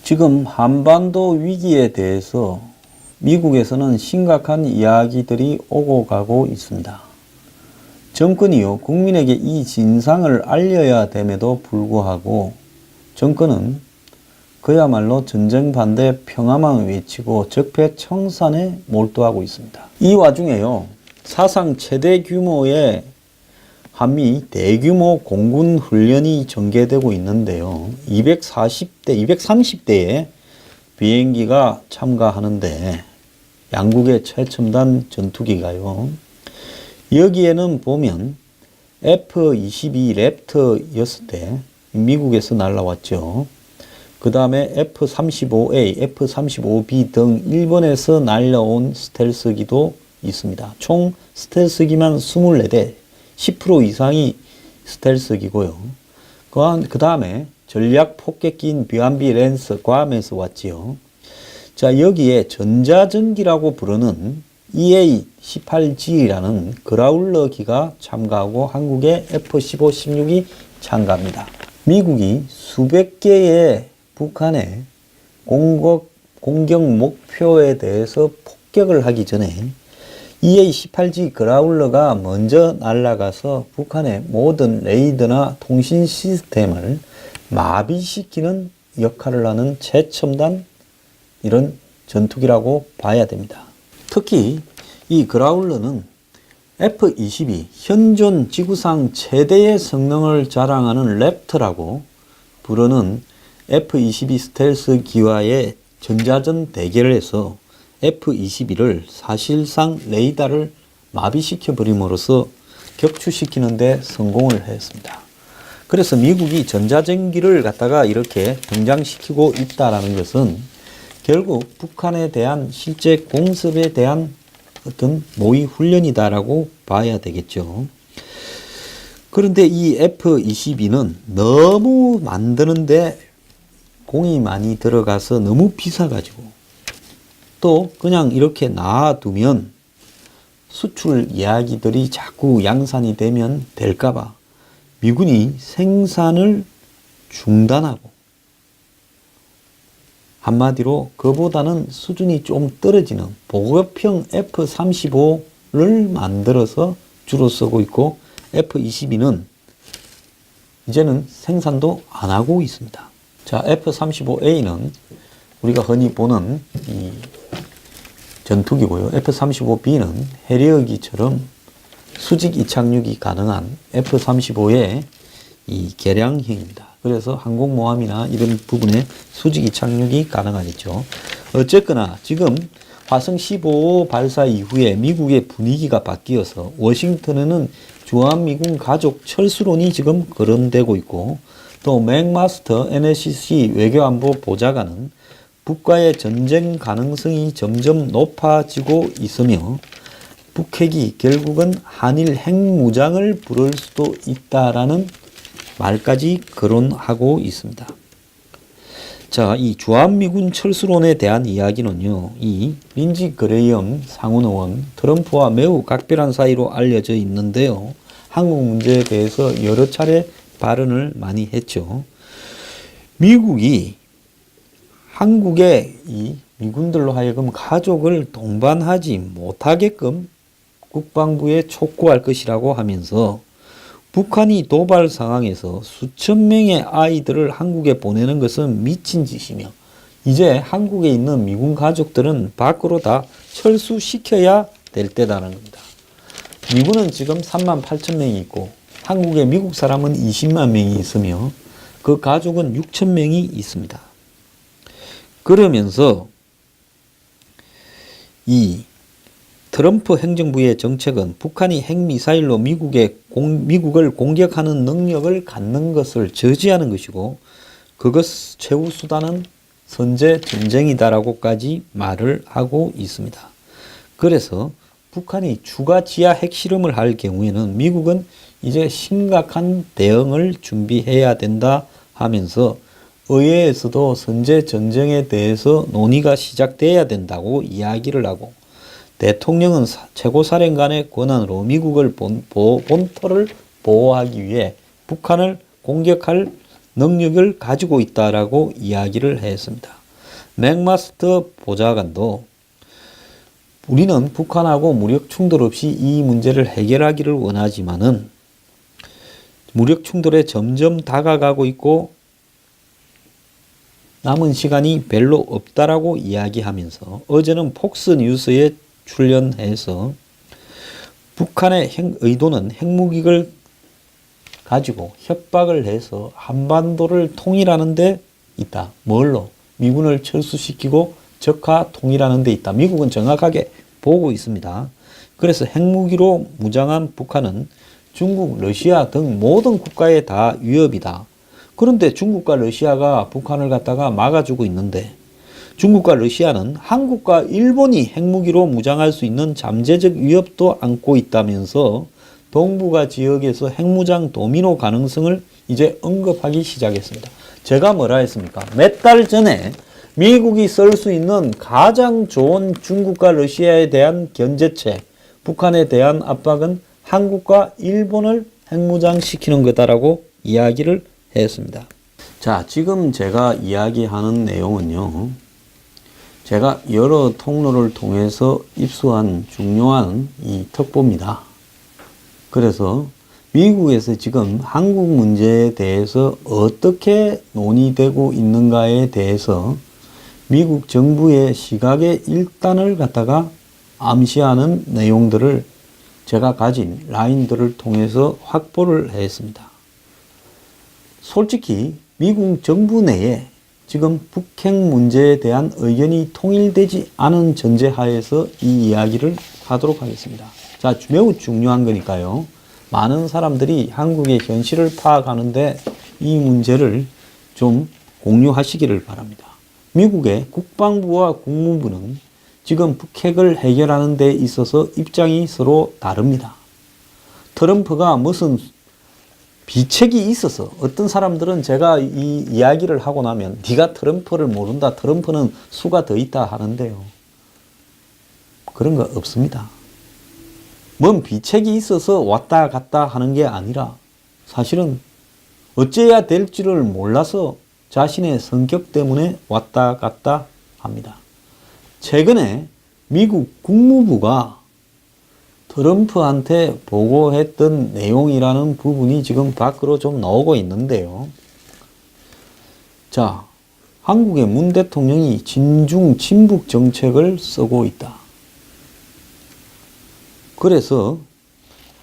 지금 한반도 위기에 대해서 미국에서는 심각한 이야기들이 오고 가고 있습니다. 정권이요, 국민에게 이 진상을 알려야 됨에도 불구하고 정권은 그야말로 전쟁 반대 평화만 외치고 적폐청산에 몰두하고 있습니다. 이 와중에요, 사상 최대 규모의 한미 대규모 공군 훈련이 전개되고 있는데요. 230대의 비행기가 참가하는데 양국의 최첨단 전투기가요. 여기에는 보면 F-22 랩터 6대 미국에서 날라왔죠. 그 다음에 F-35A, F-35B 등 일본에서 날려온 스텔스기도 있습니다. 총 스텔스기만 24대, 10% 이상이 스텔스기고요. 그 다음에 전략 폭격기인 비완비 랜서 괌에서 왔지요. 자, 여기에 전자전기라고 부르는 EA-18G라는 그라울러기가 참가하고 한국의 F-15, 16이 참가합니다. 미국이 수백 개의 북한의 공격 목표에 대해서 폭격을 하기 전에 EA-18G 그라울러가 먼저 날아가서 북한의 모든 레이더나 통신 시스템을 마비시키는 역할을 하는 최첨단 이런 전투기라고 봐야 됩니다. 특히 이 그라울러는 F-22 현존 지구상 최대의 성능을 자랑하는 랩터라고 부르는 F-22 스텔스 기와의 전자전 대결을 해서 F-22를 사실상 레이더를 마비시켜 버림으로써 격추시키는 데 성공을 했습니다. 그래서 미국이 전자전기를 갖다가 이렇게 등장시키고 있다는 것은 결국 북한에 대한 실제 공습에 대한 어떤 모의 훈련이다라고 봐야 되겠죠. 그런데 이 F-22는 너무 만드는데 공이 많이 들어가서 너무 비싸가지고 또 그냥 이렇게 놔두면 수출 이야기들이 자꾸 양산이 되면 될까봐 미군이 생산을 중단하고 한마디로 그보다는 수준이 좀 떨어지는 보급형 F-35를 만들어서 주로 쓰고 있고 F-22는 이제는 생산도 안 하고 있습니다. 자, F-35A는 우리가 흔히 보는 이 전투기고요. F-35B는 해리어기처럼 수직 이착륙이 가능한 F-35의 이 개량형입니다. 그래서 항공모함이나 이런 부분에 수직 이착륙이 가능하겠죠. 어쨌거나 지금 화성 15 발사 이후에 미국의 분위기가 바뀌어서 워싱턴에는 주한미군 가족 철수론이 지금 거론되고 있고 또 맥마스터 NSC 외교안보 보좌관은 북과의 전쟁 가능성이 점점 높아지고 있으며 북핵이 결국은 한일 핵무장을 부를 수도 있다라는 말까지 거론하고 있습니다. 자, 이 주한미군 철수론에 대한 이야기는요, 이 린지 그레이엄 상원의원 트럼프와 매우 각별한 사이로 알려져 있는데요. 한국 문제에 대해서 여러 차례 발언을 많이 했죠. 미국이 한국의 이 미군들로 하여금 가족을 동반하지 못하게끔 국방부에 촉구할 것이라고 하면서 북한이 도발 상황에서 수천 명의 아이들을 한국에 보내는 것은 미친 짓이며 이제 한국에 있는 미군 가족들은 밖으로 다 철수시켜야 될 때다라는 겁니다. 미군은 지금 3만 8천 명이 있고 한국에 미국 사람은 20만 명이 있으며 그 가족은 6천 명이 있습니다. 그러면서 이 트럼프 행정부의 정책은 북한이 핵미사일로 미국을 공격하는 능력을 갖는 것을 저지하는 것이고 그것 최우수단은 선제 전쟁이다라고까지 말을 하고 있습니다. 그래서 북한이 추가 지하 핵실험을 할 경우에는 미국은 이제 심각한 대응을 준비해야 된다 하면서 의회에서도 선제 전쟁에 대해서 논의가 시작돼야 된다고 이야기를 하고 대통령은 최고사령관의 권한으로 미국을 본토를 보호하기 위해 북한을 공격할 능력을 가지고 있다라고 이야기를 했습니다. 맥마스터 보좌관도 우리는 북한하고 무력 충돌 없이 이 문제를 해결하기를 원하지만은 무력 충돌에 점점 다가가고 있고 남은 시간이 별로 없다라고 이야기하면서 어제는 폭스뉴스에 출연해서 북한의 의도는 핵무기를 가지고 협박을 해서 한반도를 통일하는 데 있다. 뭘로? 미군을 철수시키고 적화 통일하는 데 있다. 미국은 정확하게 보고 있습니다. 그래서 핵무기로 무장한 북한은 중국, 러시아 등 모든 국가에 다 위협이다. 그런데 중국과 러시아가 북한을 갖다가 막아주고 있는데 중국과 러시아는 한국과 일본이 핵무기로 무장할 수 있는 잠재적 위협도 안고 있다면서 동북아 지역에서 핵무장 도미노 가능성을 이제 언급하기 시작했습니다. 제가 뭐라 했습니까? 몇 달 전에 미국이 쓸 수 있는 가장 좋은 중국과 러시아에 대한 견제책, 북한에 대한 압박은 한국과 일본을 핵무장시키는 거다라고 이야기를 했습니다. 자, 지금 제가 이야기하는 내용은요. 제가 여러 통로를 통해서 입수한 중요한 이 특보입니다. 그래서 미국에서 지금 한국 문제에 대해서 어떻게 논의되고 있는가에 대해서 미국 정부의 시각의 일단을 갖다가 암시하는 내용들을 제가 가진 라인들을 통해서 확보를 했습니다. 솔직히 미국 정부 내에 지금 북핵 문제에 대한 의견이 통일되지 않은 전제하에서 이 이야기를 하도록 하겠습니다. 자, 매우 중요한 거니까요. 많은 사람들이 한국의 현실을 파악하는데 이 문제를 좀 공유하시기를 바랍니다. 미국의 국방부와 국무부는 지금 북핵을 해결하는 데 있어서 입장이 서로 다릅니다. 트럼프가 무슨 비책이 있어서 어떤 사람들은 제가 이 이야기를 하고 나면 네가 트럼프를 모른다. 트럼프는 수가 더 있다 하는데요. 그런 거 없습니다. 뭔 비책이 있어서 왔다 갔다 하는 게 아니라 사실은 어째야 될지를 몰라서 자신의 성격 때문에 왔다 갔다 합니다. 최근에 미국 국무부가 트럼프한테 보고했던 내용이라는 부분이 지금 밖으로 좀 나오고 있는데요. 자, 한국의 문 대통령이 진중 친북 정책을 쓰고 있다. 그래서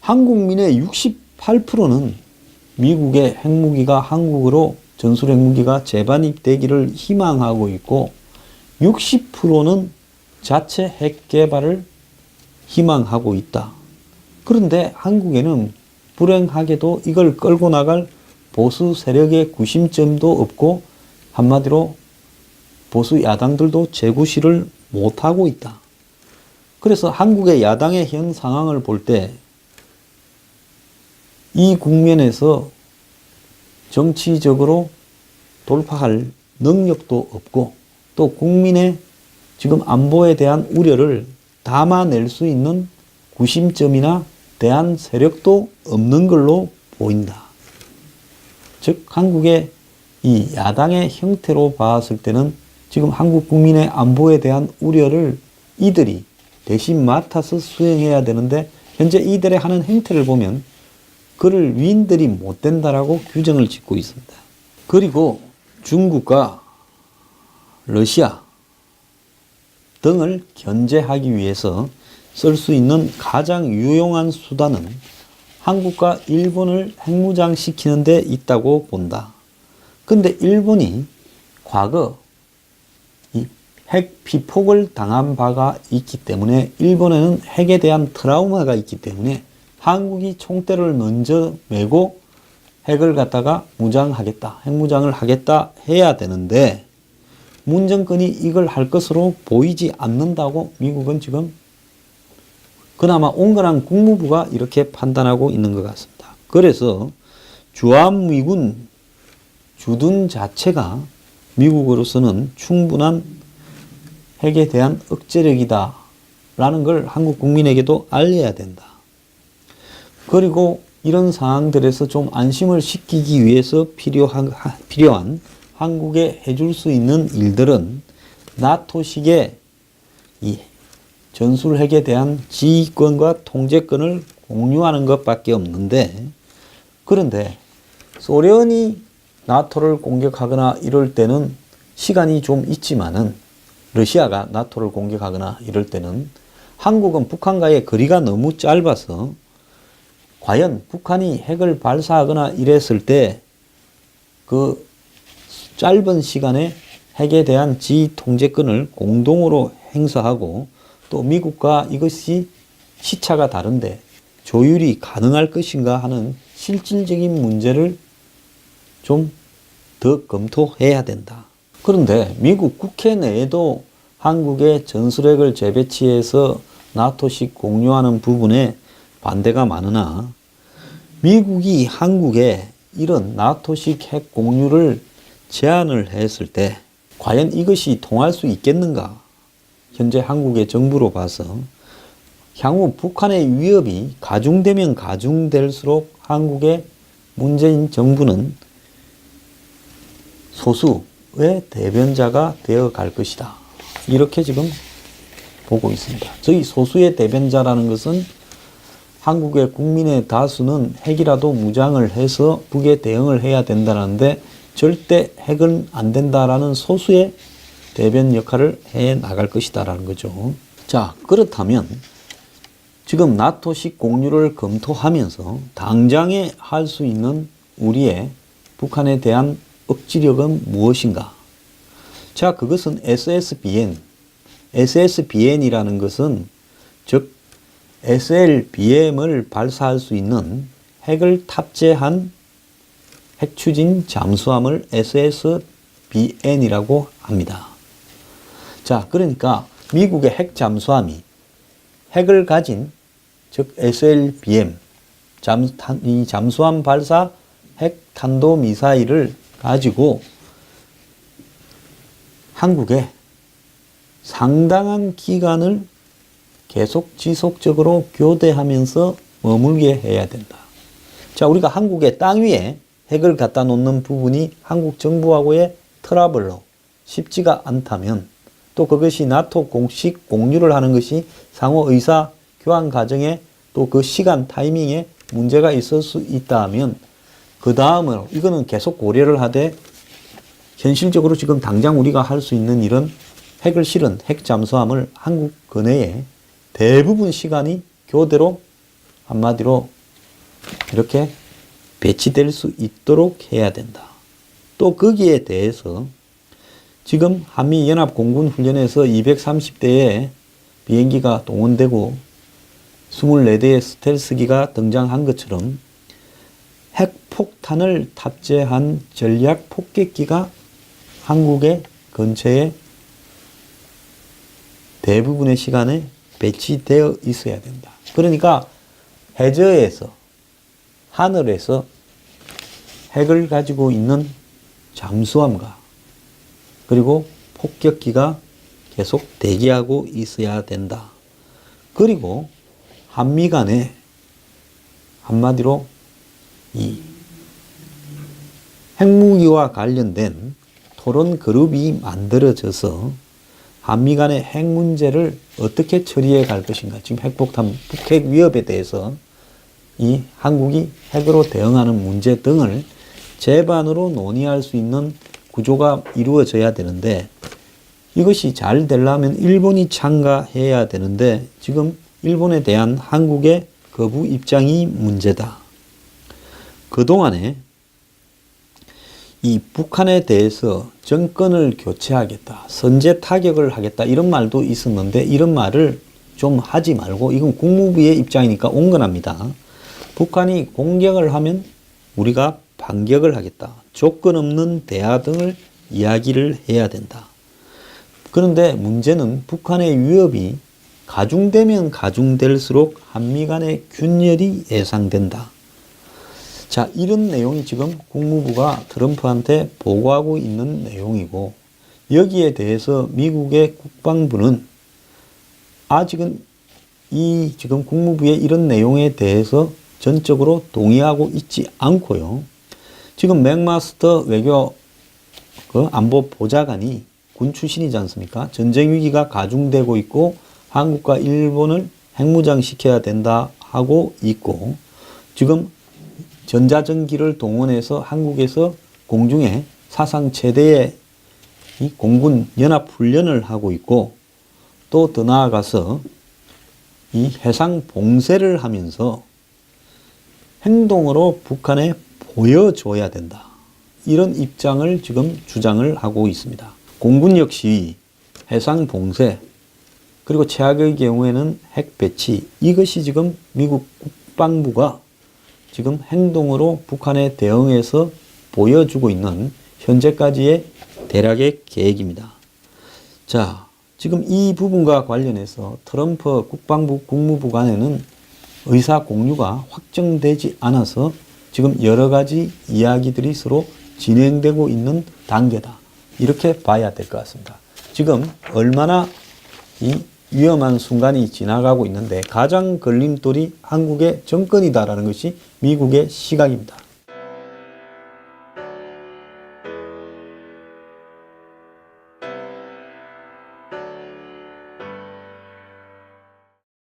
한국민의 68%는 미국의 핵무기가 한국으로 전술 핵무기가 재반입되기를 희망하고 있고 60%는 자체 핵 개발을 희망하고 있다. 그런데 한국에는 불행하게도 이걸 끌고 나갈 보수 세력의 구심점도 없고 한마디로 보수 야당들도 재구시를 못하고 있다. 그래서 한국의 야당의 현 상황을 볼 때 이 국면에서 정치적으로 돌파할 능력도 없고 또 국민의 지금 안보에 대한 우려를 담아낼 수 있는 구심점이나 대한 세력도 없는 걸로 보인다. 즉 한국의 이 야당의 형태로 봤을 때는 지금 한국 국민의 안보에 대한 우려를 이들이 대신 맡아서 수행해야 되는데 현재 이들의 하는 행태를 보면 그를 위인들이 못 된다라고 규정을 짓고 있습니다. 그리고 중국과 러시아 등을 견제하기 위해서 쓸 수 있는 가장 유용한 수단은 한국과 일본을 핵무장시키는 데 있다고 본다. 근데 일본이 과거 이 핵 피폭을 당한 바가 있기 때문에 일본에는 핵에 대한 트라우마가 있기 때문에 한국이 총대를 먼저 메고 핵을 갖다가 무장하겠다, 핵무장을 하겠다 해야 되는데 문 정권이 이걸 할 것으로 보이지 않는다고 미국은 지금 그나마 온건한 국무부가 이렇게 판단하고 있는 것 같습니다. 그래서 주한미군 주둔 자체가 미국으로서는 충분한 핵에 대한 억제력이다 라는 걸 한국 국민에게도 알려야 된다. 그리고 이런 상황들에서 좀 안심을 시키기 위해서 필요한 한국에 해줄 수 있는 일들은 나토식의 이 전술핵에 대한 지휘권과 통제권을 공유하는 것밖에 없는데, 그런데 소련이 나토를 공격하거나 이럴 때는 시간이 좀 있지만은, 러시아가 나토를 공격하거나 이럴 때는 한국은 북한과의 거리가 너무 짧아서 과연 북한이 핵을 발사하거나 이랬을 때 그 짧은 시간에 핵에 대한 지휘 통제권을 공동으로 행사하고, 또 미국과 이것이 시차가 다른데 조율이 가능할 것인가 하는 실질적인 문제를 좀 더 검토해야 된다. 그런데 미국 국회 내에도 한국의 전술핵을 재배치해서 나토식 공유하는 부분에 반대가 많으나, 미국이 한국에 이런 나토식 핵 공유를 제안을 했을 때 과연 이것이 통할 수 있겠는가? 현재 한국의 정부로 봐서 향후 북한의 위협이 가중되면 가중될수록 한국의 문재인 정부는 소수의 대변자가 되어 갈 것이다. 이렇게 지금 보고 있습니다. 저희 소수의 대변자라는 것은 한국의 국민의 다수는 핵이라도 무장을 해서 북에 대응을 해야 된다는데 절대 핵은 안 된다라는 소수의 대변 역할을 해 나갈 것이다라는 거죠. 자, 그렇다면 지금 나토식 공유를 검토하면서 당장에 할 수 있는 우리의 북한에 대한 억지력은 무엇인가? 자, 그것은 SSBN. SSBN이라는 것은 즉 SLBM을 발사할 수 있는 핵을 탑재한 핵추진 잠수함을 SSBN이라고 합니다. 자, 그러니까 미국의 핵 잠수함이 핵을 가진 즉 SLBM 이 잠수함 발사 핵 탄도 미사일을 가지고 한국에 상당한 기간을 계속 지속적으로 교대하면서 머물게 해야 된다. 자, 우리가 한국의 땅 위에 핵을 갖다 놓는 부분이 한국 정부하고의 트러블로 쉽지가 않다면, 또 그것이 나토 공식 공유를 하는 것이 상호 의사 교환 과정에 또 그 시간 타이밍에 문제가 있을 수 있다면, 그 다음으로 이거는 계속 고려를 하되 현실적으로 지금 당장 우리가 할 수 있는 일은 핵을 실은 핵 잠수함을 한국 근해에 대부분 시간이 교대로 한마디로 이렇게 배치될 수 있도록 해야 된다. 또 거기에 대해서 지금 한미연합공군훈련에서 230대의 비행기가 동원되고 24대의 스텔스기가 등장한 것처럼 핵폭탄을 탑재한 전략 폭격기가 한국의 근처에 대부분의 시간에 배치되어 있어야 된다. 그러니까 해저에서, 하늘에서 핵을 가지고 있는 잠수함과 그리고 폭격기가 계속 대기하고 있어야 된다. 그리고 한미 간에 한마디로 이 핵무기와 관련된 토론 그룹이 만들어져서 한미 간의 핵 문제를 어떻게 처리해 갈 것인가. 지금 핵폭탄, 북핵 위협에 대해서 이 한국이 핵으로 대응하는 문제 등을 제반으로 논의할 수 있는 구조가 이루어져야 되는데, 이것이 잘 되려면 일본이 참가해야 되는데 지금 일본에 대한 한국의 거부 입장이 문제다. 그동안에 이 북한에 대해서 정권을 교체하겠다, 선제 타격을 하겠다 이런 말도 있었는데, 이런 말을 좀 하지 말고, 이건 국무부의 입장이니까 온건합니다. 북한이 공격을 하면 우리가 반격을 하겠다, 조건 없는 대화 등을 이야기를 해야 된다. 그런데 문제는 북한의 위협이 가중되면 가중될수록 한미 간의 균열이 예상된다. 자, 이런 내용이 지금 국무부가 트럼프한테 보고하고 있는 내용이고, 여기에 대해서 미국의 국방부는 아직은 이 지금 국무부의 이런 내용에 대해서 전적으로 동의하고 있지 않고요. 지금 맥마스터 외교 안보 보좌관이 군 출신이지 않습니까? 전쟁 위기가 가중되고 있고 한국과 일본을 핵무장시켜야 된다 하고 있고, 지금 전자전기를 동원해서 한국에서 공중에 사상 최대의 이 공군 연합훈련을 하고 있고, 또 더 나아가서 이 해상 봉쇄를 하면서 행동으로 북한에 보여줘야 된다. 이런 입장을 지금 주장을 하고 있습니다. 공군 역시 해상 봉쇄, 그리고 최악의 경우에는 핵 배치, 이것이 지금 미국 국방부가 지금 행동으로 북한에 대응해서 보여주고 있는 현재까지의 대략의 계획입니다. 자, 지금 이 부분과 관련해서 트럼프 국방부 국무부 간에는 의사 공유가 확정되지 않아서 지금 여러 가지 이야기들이 서로 진행되고 있는 단계다. 이렇게 봐야 될 것 같습니다. 지금 얼마나 이 위험한 순간이 지나가고 있는데 가장 걸림돌이 한국의 정권이다라는 것이 미국의 시각입니다.